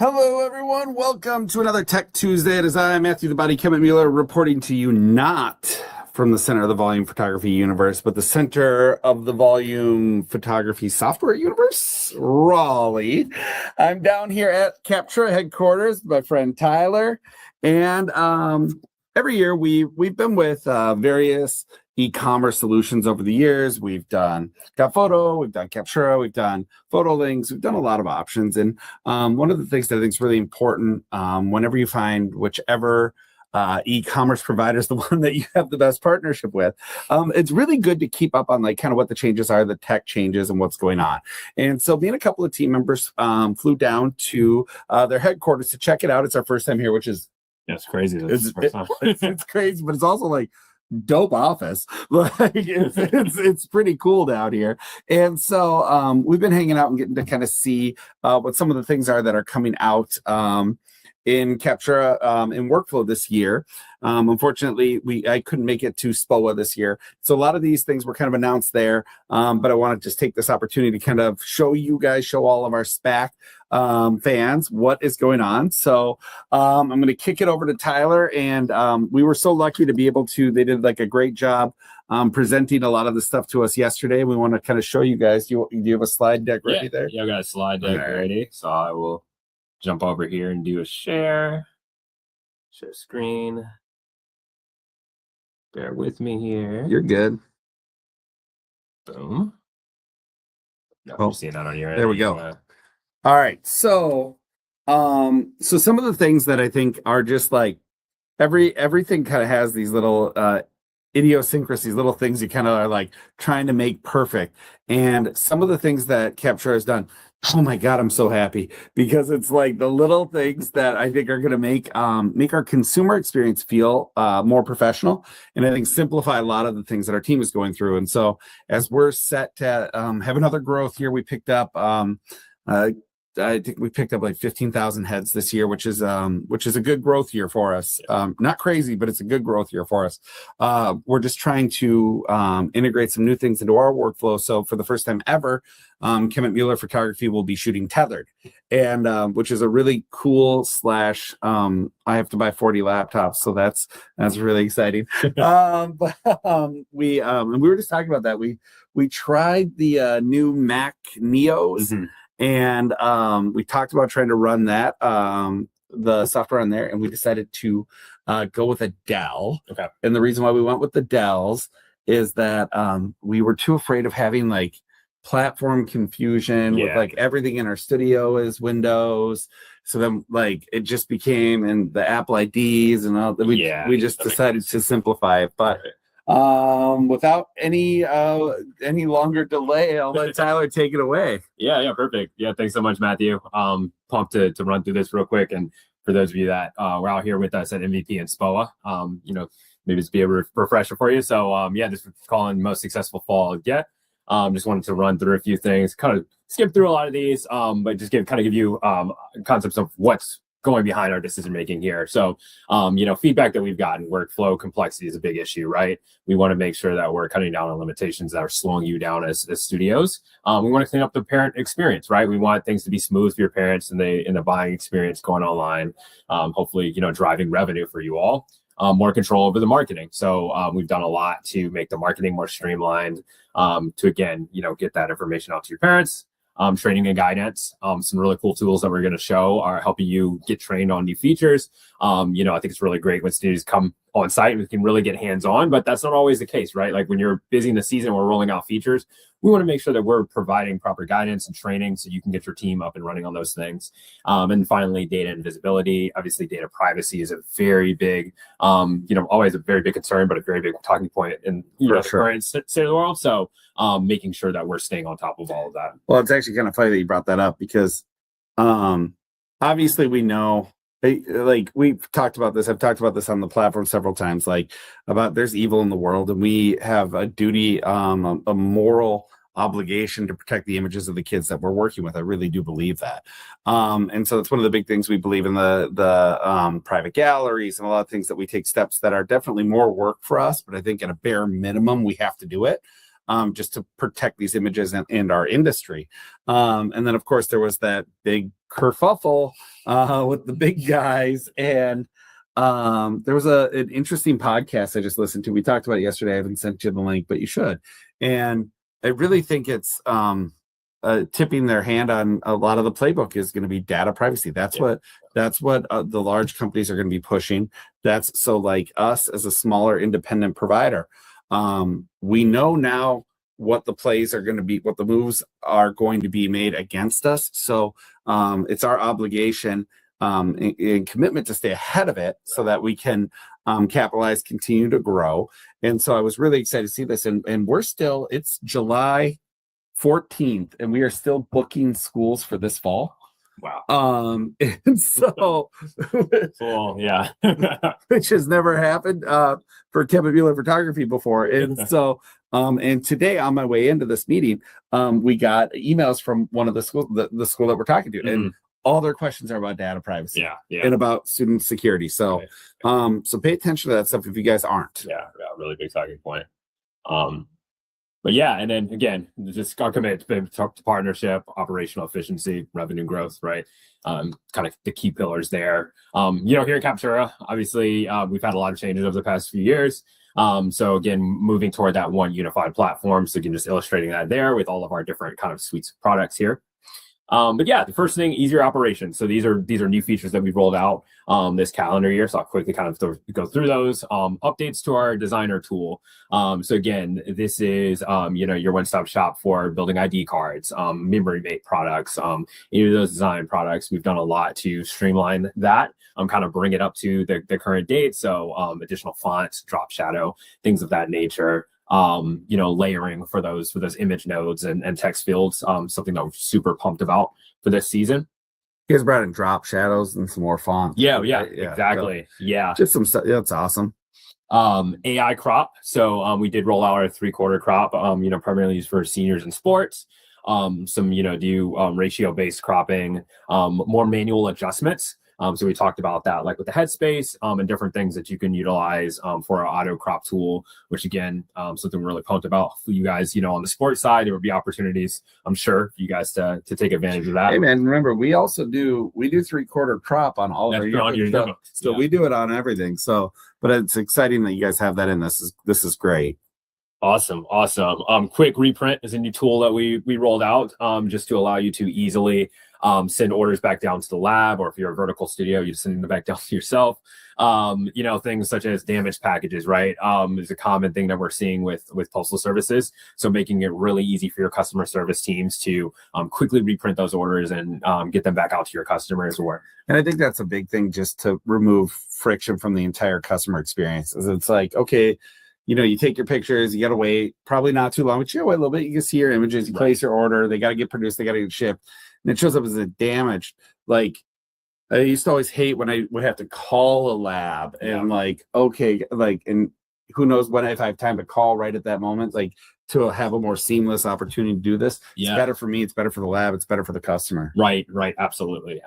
Hello, everyone. Welcome to another Tech Tuesday. It is I, Matthew the Body Kemmetmueller, reporting to you not from the center of the volume photography universe, but the center of the volume photography software universe, Raleigh. I'm down here at Captura headquarters with my friend Tyler, and every year we've been with various e-commerce solutions over the years. We've done Photo, we've done Captura, we've done Photo Links, we've done a lot of options. And one of the things that I think is really important, whenever you find whichever e-commerce provider is the one that you have the best partnership with, it's really good to keep up on like kind of what the changes are, the tech changes and what's going on. And so me and a couple of team members flew down to their headquarters to check it out. It's our first time here, which is it's crazy. It's crazy, but it's also like dope office. Like it's pretty cool down here. And so we've been hanging out and getting to kind of see what some of the things are that are coming out in Captura in workflow this year. Unfortunately, I couldn't make it to SPOA this year. So a lot of these things were kind of announced there, but I want to just take this opportunity to kind of show all of our SPAC fans what is going on. So I'm going to kick it over to Tyler, and we were so lucky to be able to, they did like a great job presenting a lot of the stuff to us yesterday. We want to kind of show you guys. Do you have a slide deck ready there? Yeah, I got a slide deck ready. So I will jump over here and do a share screen. Bear with me here. You're good. Boom. No, you're seeing that on your end. There we go. All right. So some of the things that I think are just like everything kind of has these little idiosyncrasies, little things you kind of are like trying to make perfect. And some of the things that Captura has done, oh my God, I'm so happy, because it's like the little things that I think are going to make our consumer experience feel more professional, and I think simplify a lot of the things that our team is going through. And so as we're set to have another growth year, we picked up I think we picked up like 15,000 heads this year, which is a good growth year for us. Not crazy, but it's a good growth year for us. We're just trying to integrate some new things into our workflow. So for the first time ever, Kemmetmueller Photography will be shooting tethered, and which is a really cool / I have to buy 40 laptops, so that's really exciting. But we were just talking about that. We tried the new Mac Neos. Mm-hmm. And we talked about trying to run that, the software on there, and we decided to go with a Dell. Okay. And the reason why we went with the Dells is that we were too afraid of having like platform confusion with like everything in our studio is Windows. So then like it just became, and the Apple IDs and all that. We just decided to simplify it. But without any longer delay, I'll let Tyler take it away. Yeah, perfect. Yeah, thanks so much, Matthew. Pumped to run through this real quick. And for those of you that were out here with us at MVP and SPOA, maybe it's be a refresher for you. So this is calling most successful fall yet. Just wanted to run through a few things, kind of skip through a lot of these, but just give you concepts of what's going behind our decision making here. So, feedback that we've gotten, workflow complexity is a big issue, right? We want to make sure that we're cutting down on limitations that are slowing you down as studios. We want to clean up the parent experience, right? We want things to be smooth for your parents in the buying experience going online. Hopefully, driving revenue for you all. More control over the marketing. So we've done a lot to make the marketing more streamlined, to again, get that information out to your parents. Training and guidance. Some really cool tools that we're going to show are helping you get trained on new features. I think it's really great when students come on site and we can really get hands-on, but that's not always the case, right? Like when you're busy in the season, we're rolling out features. We want to make sure that we're providing proper guidance and training so you can get your team up and running on those things. And finally, data and visibility. Obviously, data privacy is a very big, always a very big concern, but a very big talking point in the current state of the world. So making sure that we're staying on top of all of that. Well, it's actually kind of funny that you brought that up, because obviously we know, like we've talked about this. I've talked about this on the platform several times, like about there's evil in the world, and we have a duty, a moral obligation to protect the images of the kids that we're working with. I really do believe that. And so it's one of the big things we believe in, the private galleries and a lot of things that we take steps that are definitely more work for us, but I think at a bare minimum, we have to do it. just to protect these images and our industry. And then, of course, there was that big kerfuffle with the big guys. And there was an interesting podcast I just listened to. We talked about it yesterday. I haven't sent you the link, but you should. And I really think it's tipping their hand on a lot of the playbook is going to be data privacy. That's what the large companies are going to be pushing. That's so like us as a smaller independent provider, we know now what the plays are going to be, what the moves are going to be made against us. So it's our obligation and commitment to stay ahead of it so that we can capitalize, continue to grow. And so I was really excited to see this. And it's July 14th, and we are still booking schools for this fall. Wow. And so Cool. Yeah. which has never happened for Kemmetmueller photography before. And so and today on my way into this meeting, we got emails from one of the schools, the school that we're talking to, and all their questions are about data privacy and about student security. So so pay attention to that stuff if you guys aren't. Yeah, really big talking point. But yeah, and then again, just our commitment to partnership, operational efficiency, revenue growth, right? Kind of the key pillars there. Here at Kemmetmueller, obviously, we've had a lot of changes over the past few years. So again, moving toward that one unified platform. So again, just illustrating that there with all of our different kind of suites of products here. But yeah, the first thing, easier operations. So these are new features that we've rolled out this calendar year. So I'll quickly kind of go through those. Updates to our designer tool. So again, this is your one-stop shop for building ID cards, memory mate products, any of those design products. We've done a lot to streamline that. Kind of bring it up to the current date. So additional fonts, drop shadow, things of that nature. Layering for those image nodes and text fields, something that we're super pumped about for this season. You guys brought in drop shadows and some more fonts. Yeah, exactly. So, yeah. Just some stuff. Yeah, that's awesome. AI crop. So we did roll out our 3/4 crop, primarily used for seniors in sports. Some, do ratio-based cropping, more manual adjustments. So we talked about that, like with the headspace and different things that you can utilize for our auto crop tool, which again, something we're really pumped about for you guys, on the sports side. There would be opportunities, I'm sure, for you guys to take advantage of that. Hey man, remember, we do 3/4 crop on all of our stuff. So we do it on everything. So, but it's exciting that you guys have that in this. This is great. Awesome. Quick reprint is a new tool that we rolled out just to allow you to easily send orders back down to the lab, or if you're a vertical studio, you send them back down to yourself. Things such as damaged packages, right? Is a common thing that we're seeing with postal services. So making it really easy for your customer service teams to quickly reprint those orders and get them back out to your customers. And I think that's a big thing, just to remove friction from the entire customer experience. It's like, okay, you take your pictures, you got to wait, probably not too long, but you wait a little bit. You can see your images, you place your order, they got to get produced, they got to get shipped, and it shows up as a damaged. Like, I used to always hate when I would have to call a lab and and who knows when, if I have time to call right at that moment, like to have a more seamless opportunity to do this. It's better for me, it's better for the lab, it's better for the customer. Right. Absolutely.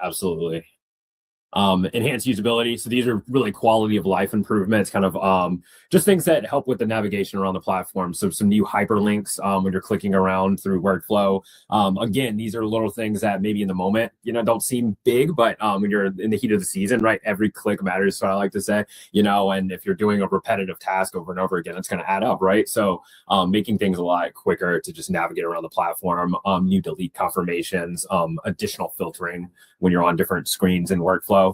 Enhanced usability. So these are really quality of life improvements, kind of just things that help with the navigation around the platform. So some new hyperlinks when you're clicking around through workflow. Again, these are little things that maybe in the moment, don't seem big, but when you're in the heat of the season, right, every click matters, so I like to say, and if you're doing a repetitive task over and over again, it's going to add up, right? So making things a lot quicker to just navigate around the platform, new delete confirmations, additional filtering when you're on different screens in workflow.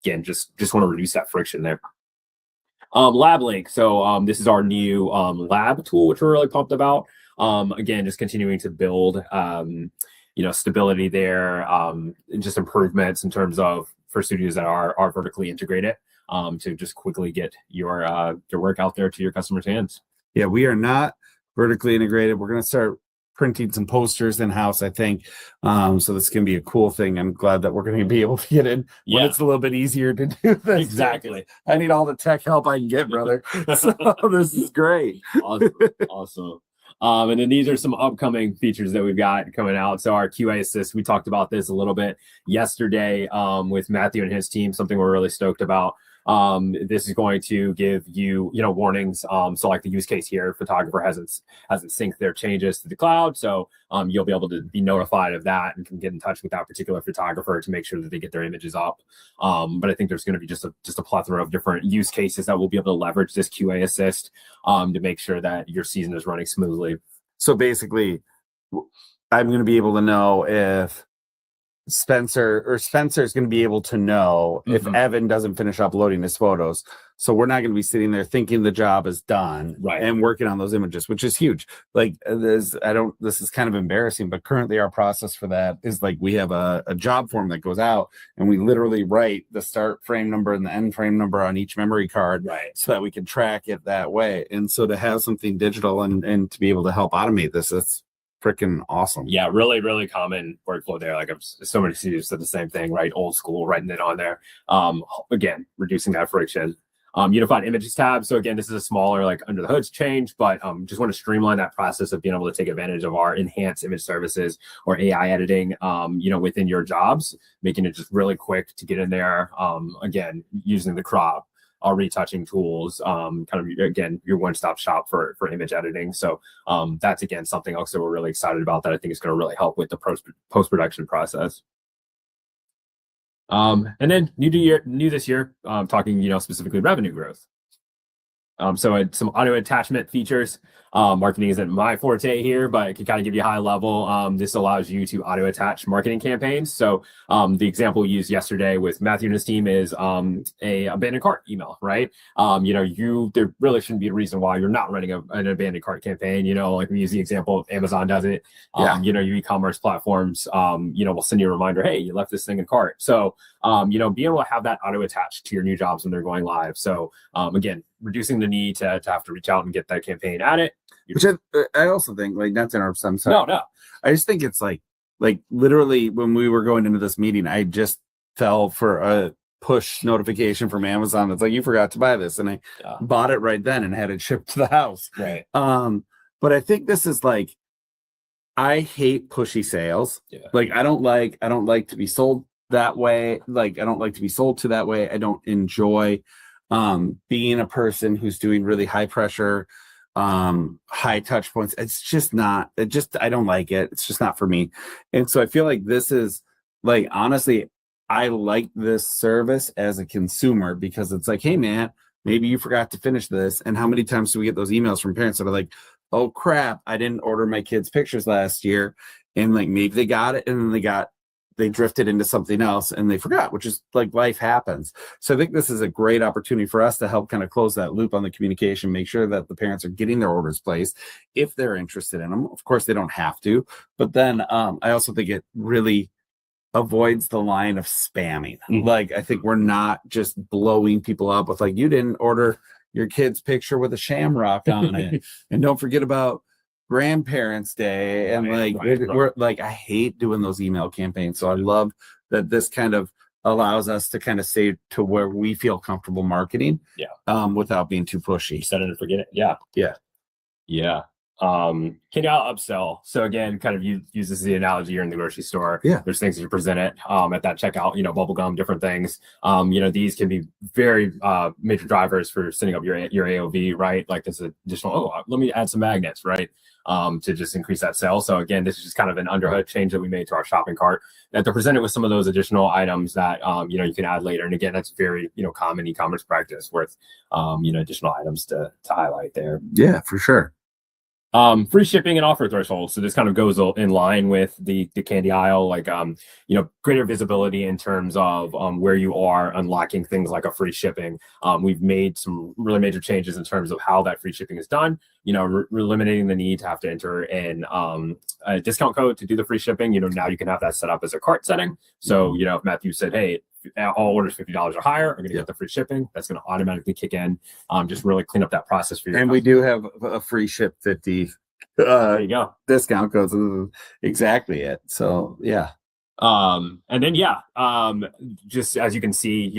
Again, just want to reduce that friction there. Lab link. So this is our new lab tool, which we're really pumped about. Again, just continuing to build stability there, and just improvements in terms of for studios that are vertically integrated, to just quickly get your work out there to your customers' hands. Yeah, we are not vertically integrated. We're going to start printing some posters in-house, I think. So this can be a cool thing. I'm glad that we're going to be able to get in when it's a little bit easier to do this. Exactly. I need all the tech help I can get, brother. So this is great. Awesome. And then these are some upcoming features that we've got coming out. So our QA assist, we talked about this a little bit yesterday with Matthew and his team, something we're really stoked about. This is going to give you, warnings. So like the use case here, photographer hasn't synced their changes to the cloud. So you'll be able to be notified of that and can get in touch with that particular photographer to make sure that they get their images up. But I think there's going to be just a plethora of different use cases that we'll be able to leverage this QA assist to make sure that your season is running smoothly. So basically, I'm going to be able to know if Spencer's going to be able to know if Evan doesn't finish uploading his photos. So we're not going to be sitting there thinking the job is done and working on those images, which is huge. Like this is kind of embarrassing, but currently our process for that is like we have a job form that goes out and we literally write the start frame number and the end frame number on each memory card so that we can track it that way. And so to have something digital and to be able to help automate this, it's freaking awesome. Yeah, really, really common workflow there. Like so many students said the same thing, right? Old school, writing it on there. Again, reducing that friction. Unified images tab. So again, this is a smaller like under the hoods change, but just want to streamline that process of being able to take advantage of our enhanced image services or AI editing, within your jobs, making it just really quick to get in there. Again, using the crop, our retouching tools, kind of again your one-stop shop for image editing. So that's again something else that we're really excited about that I think is going to really help with the post-production process. And then new this year, talking specifically revenue growth. So some auto attachment features. Marketing isn't my forte here, but it can kind of give you a high level. This allows you to auto attach marketing campaigns. So the example we used yesterday with Matthew and his team is a abandoned cart email, right? There really shouldn't be a reason why you're not running an abandoned cart campaign. Like we use the example of Amazon does it. Your e-commerce platforms, will send you a reminder, hey, you left this thing in cart. So being able to have that auto attached to your new jobs when they're going live. So again, reducing the need to have to reach out and get that campaign at it. Which I also think, like, not to interrupt, I'm sorry. No. I just think it's like literally when we were going into this meeting, I just fell for a push notification from Amazon. It's like, you forgot to buy this. And I bought it right then and had it shipped to the house. Right. But I think this is like, I hate pushy sales. Yeah. Like, I don't like to be sold that way. Like, I don't like to be sold to that way. I don't enjoy being a person who's doing really high pressure, high touch points. I don't like it. It's just not for me. And so I feel like this is like, honestly, I like this service as a consumer because it's like, hey man, maybe you forgot to finish this. And how many times do we get those emails from parents that are like, oh crap, I didn't order my kids' pictures last year. And like, maybe they got it and then they drifted into something else and they forgot, which is like, life happens. So I think this is a great opportunity for us to help kind of close that loop on the communication, make sure that the parents are getting their orders placed if they're interested in them. Of course, they don't have to, but then I also think it really avoids the line of spamming. Like, I think we're not just blowing people up with like, you didn't order your kid's picture with a shamrock on it. And don't forget about Grandparents' Day. And we're like, I hate doing those email campaigns. So I love that this kind of allows us to kind of stay to where we feel comfortable marketing without being too pushy. Set it and forget it. Yeah. Can you upsell? So again, kind of use this as the analogy. You're in the grocery store. Yeah. There's things that you present it at that checkout, bubble gum, different things. These can be very major drivers for setting up your AOV, right? Like this additional, let me add some magnets, right? To just increase that sale. So again, this is just kind of an underhood change that we made to our shopping cart that they're presented with some of those additional items that, you can add later. And again, that's very, common e-commerce practice worth, additional items to highlight there. Yeah, for sure. Free shipping and offer thresholds. So this kind of goes in line with the candy aisle, like, greater visibility in terms of where you are unlocking things like a free shipping. We've made some really major changes in terms of how that free shipping is done. We're eliminating the need to have to enter in a discount code to do the free shipping. Now you can have that set up as a cart setting. So, if Matthew said, hey, all orders $50 or higher are going to get the free shipping, that's going to automatically kick in. Just really clean up that process for you. And we do have a free ship 50 there you go, discount codes. Exactly it. So yeah. And then just as you can see,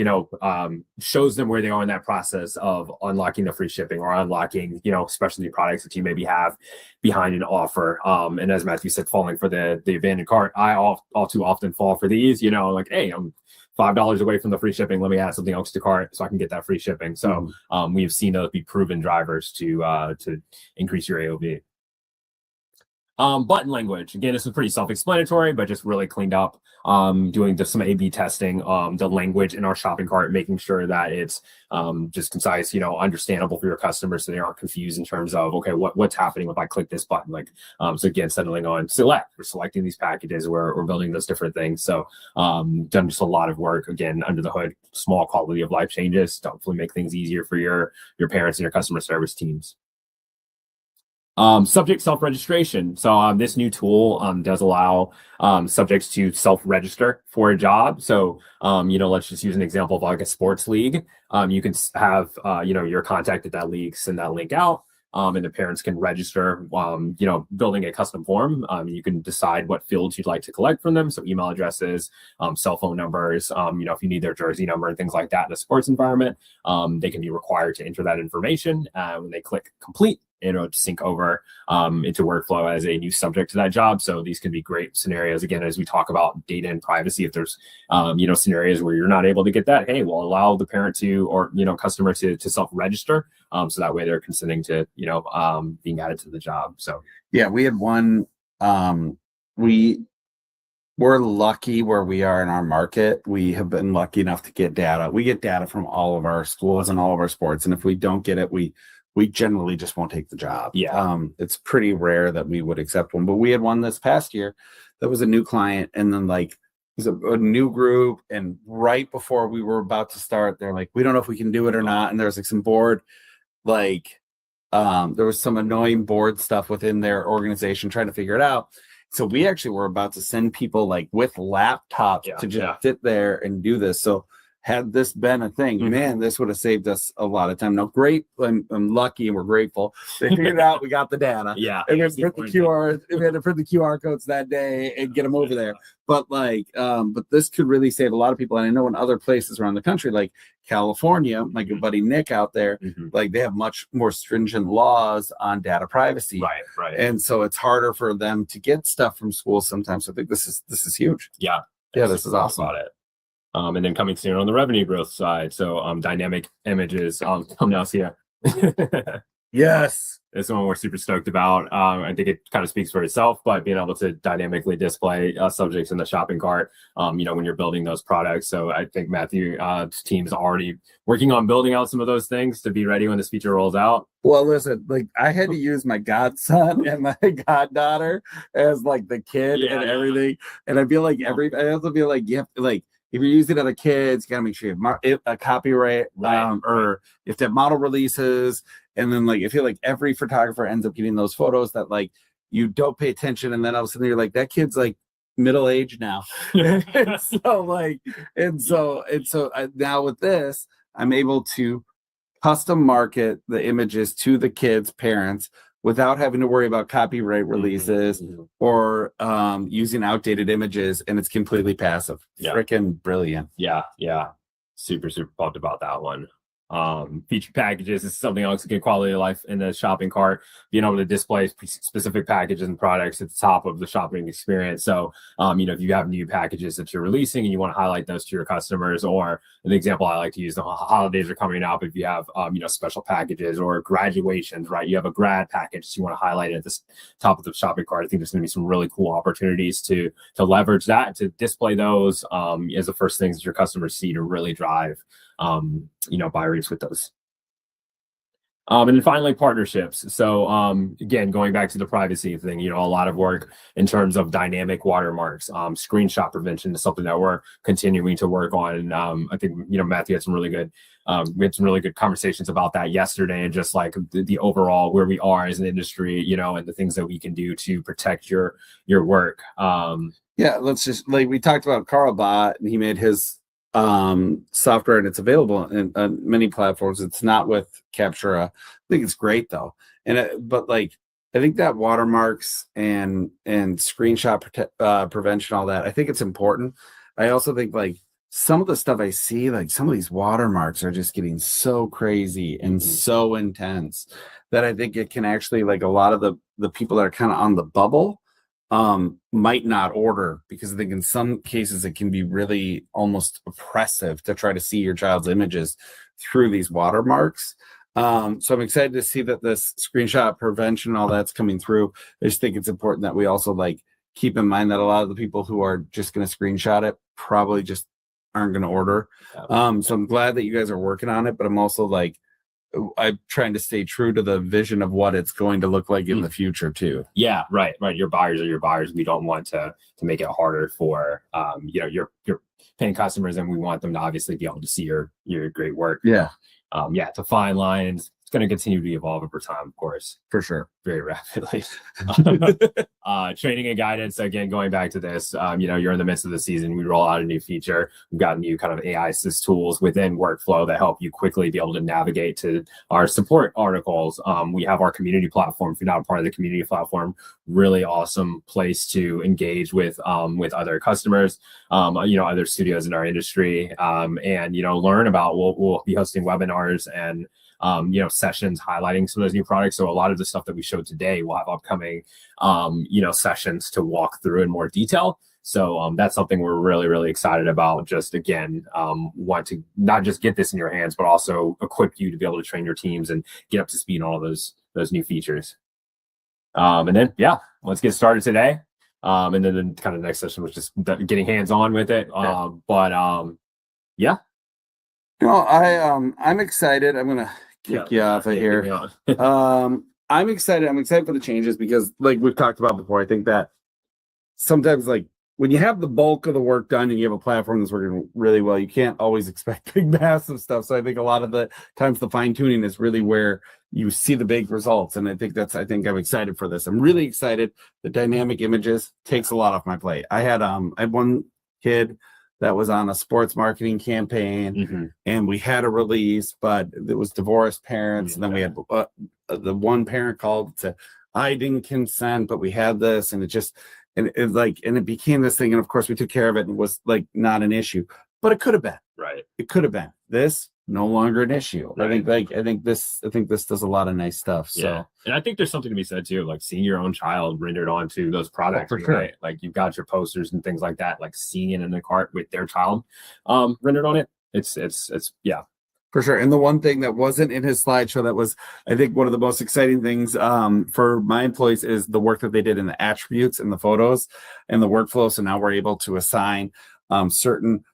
shows them where they are in that process of unlocking the free shipping or unlocking, specialty products that you maybe have behind an offer. And as Matthew said, falling for the abandoned cart, I all too often fall for these, like, hey, I'm $5 away from the free shipping. Let me add something else to cart so I can get that free shipping. So we've seen those be proven drivers to increase your AOV. Button language. Again, this is pretty self-explanatory, but just really cleaned up. Doing just some A/B testing, the language in our shopping cart, making sure that it's just concise, understandable for your customers, so they aren't confused in terms of, okay, what's happening if I click this button? Like, so again, settling on select. We're selecting these packages. We're building those different things. So done just a lot of work again under the hood. Small quality of life changes to hopefully make things easier for your parents and your customer service teams. Subject self-registration. So this new tool does allow subjects to self-register for a job. So let's just use an example of like a sports league. You can have your contact at that league, send that link out, and the parents can register. Building a custom form. You can decide what fields you'd like to collect from them. So email addresses, cell phone numbers. If you need their jersey number and things like that in a sports environment, they can be required to enter that information. When they click complete, it'll sync over into workflow as a new subject to that job. So these can be great scenarios. Again, as we talk about data and privacy, if there's scenarios where you're not able to get that, hey, we'll allow the parent to, or customer to self-register, so that way they're consenting to being added to the job. So yeah, we had one. We're lucky where we are in our market. We have been lucky enough to get data. We get data from all of our schools and all of our sports, and if we don't get it, we generally just won't take the job. Yeah. It's pretty rare that we would accept one, but we had one this past year that was a new client, and then like it was a new group, and right before we were about to start, they're like, we don't know if we can do it or not. And there was like some board, there was some annoying board stuff within their organization trying to figure it out. So we actually were about to send people like with laptops to just sit there and do this. So had this been a thing, man, this would have saved us a lot of time. No, great. I'm lucky and we're grateful. They figured it out. We got the data. Yeah. And we had to print the QR codes that day and get them over there. But but this could really save a lot of people. And I know in other places around the country, like California, my good buddy Nick out there, like they have much more stringent laws on data privacy. Right. And so it's harder for them to get stuff from schools sometimes. So I think this is huge. Yeah. This is awesome. About it. And then coming soon on the revenue growth side. So dynamic images come down here. Yes. This one we're super stoked about. I think it kind of speaks for itself, but being able to dynamically display subjects in the shopping cart, when you're building those products. So I think Matthew's team's already working on building out some of those things to be ready when this feature rolls out. Well, listen, like I had to use my godson and my goddaughter as like the kid and everything. And I feel like I also feel like you have to like, if you're using other kids, you gotta make sure you have a copyright, or you have to have model releases. And then like I feel like every photographer ends up getting those photos that like you don't pay attention, and then all of a sudden you're like, that kid's like middle age now. So now with this, I'm able to custom market the images to the kids' parents without having to worry about copyright releases or using outdated images, and it's completely passive. Freaking brilliant. Yeah. Super pumped about that one. Featured packages is something else, good quality of life in the shopping cart, being able to display specific packages and products at the top of the shopping experience. So if you have new packages that you're releasing and you want to highlight those to your customers, or an example I like to use, the holidays are coming up, if you have special packages or graduations, right? You have a grad package, so you want to highlight it at the top of the shopping cart. I think there's going to be some really cool opportunities to leverage that, to display those as the first things that your customers see to really drive buy rates with those. And then finally, partnerships. So again, going back to the privacy thing, a lot of work in terms of dynamic watermarks. Screenshot prevention is something that we're continuing to work on. And I think Matthew had some really good we had some really good conversations about that yesterday, and just like the overall where we are as an industry, and the things that we can do to protect your work. Let's just like we talked about Carlbot, and he made his software, and it's available in many platforms. It's not with Captura. I think it's great though, but like I think that watermarks and screenshot prevention, all that, I think it's important. I also think like some of the stuff I see, like some of these watermarks are just getting so crazy and so intense that I think it can actually, like a lot of the people that are kind of on the bubble might not order, because I think in some cases it can be really almost oppressive to try to see your child's images through these watermarks. So I'm excited to see that this screenshot prevention, all that's coming through. I just think it's important that we also like keep in mind that a lot of the people who are just going to screenshot it probably just aren't going to order. So I'm glad that you guys are working on it, but I'm also like, I'm trying to stay true to the vision of what it's going to look like in the future too. Yeah, right. Your buyers are your buyers. We don't want to make it harder for your paying customers, and we want them to obviously be able to see your great work. Yeah. It's a fine line. It's going to continue to evolve over time, of course, for sure, very rapidly. Training and guidance, again, going back to this, you're in the midst of the season. We roll out a new feature. We've got new kind of AI assist tools within workflow that help you quickly be able to navigate to our support articles. We have our community platform. If you're not a part of the community platform, really awesome place to engage with other customers, other studios in our industry, and learn about. We'll be hosting webinars and sessions highlighting some of those new products. So a lot of the stuff that we showed today will have upcoming, sessions to walk through in more detail. So that's something we're really, really excited about. Just again, want to not just get this in your hands, but also equip you to be able to train your teams and get up to speed on all those new features. And then, let's get started today. And then the kind of next session was just getting hands on with it. I'm excited. I'm gonna kick you off of here. I'm excited. I'm excited for the changes because, like we've talked about before, I think that sometimes, like when you have the bulk of the work done and you have a platform that's working really well, you can't always expect big, massive stuff. So I think a lot of the times the fine tuning is really where you see the big results. And I think I'm excited for this. I'm really excited. The dynamic images takes a lot off my plate. I had one kid that was on a sports marketing campaign, and we had a release, but it was divorced parents. And then we had the one parent called to, I didn't consent, but we had this, and it became this thing. And of course we took care of it, and it was like not an issue, but it could have been. Right. It could have been. This no longer an issue. Right. I think this does a lot of nice stuff. So yeah. And I think there's something to be said too, like seeing your own child rendered onto those products. For sure. Right? Like you've got your posters and things like that, like seeing it in the cart with their child rendered on it. It's for sure. And the one thing that wasn't in his slideshow that was, I think, one of the most exciting things for my employees is the work that they did in the attributes and the photos and the workflow. So now we're able to assign certain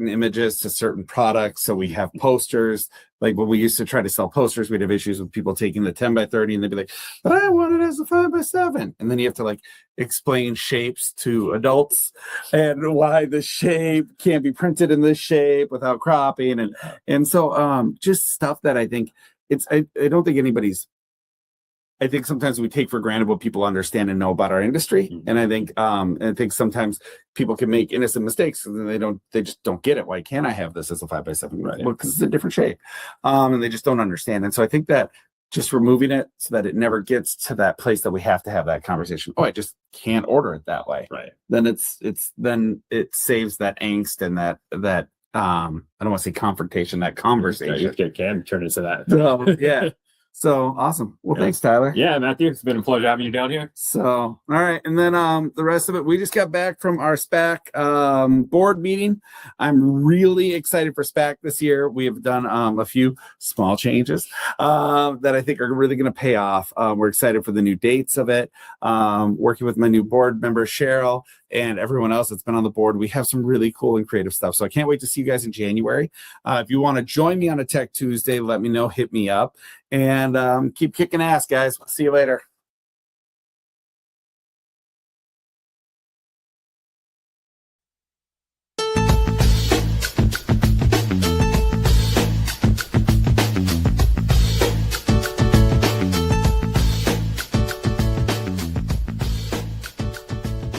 images to certain products. So we have posters. Like when we used to try to sell posters, we'd have issues with people taking the 10 by 30 and they'd be like, but I want it as a 5 by 7. And then you have to like explain shapes to adults and why the shape can't be printed in this shape without cropping. And so just stuff that I think I don't think I think sometimes we take for granted what people understand and know about our industry. And I think sometimes people can make innocent mistakes and they just don't get it. Why can't I have this as a 5 by 7? Right. Well, because it's a different shape. And they just don't understand. And so I think that just removing it so that it never gets to that place that we have to have that conversation. Oh, I just can't order it that way. Right. Then then it saves that angst and that I don't want to say confrontation, that conversation. It can turn into that. So, yeah. So awesome. Well, thanks, Tyler. Yeah, Matthew, it's been a pleasure having you down here. So, all right. And then the rest of it, we just got back from our SPAC board meeting. I'm really excited for SPAC this year. We have done a few small changes that I think are really going to pay off. We're excited for the new dates of it. Working with my new board member, Cheryl, and everyone else that's been on the board. We have some really cool and creative stuff. So I can't wait to see you guys in January. If you want to join me on a Tech Tuesday, let me know, hit me up, and keep kicking ass, guys. See you later.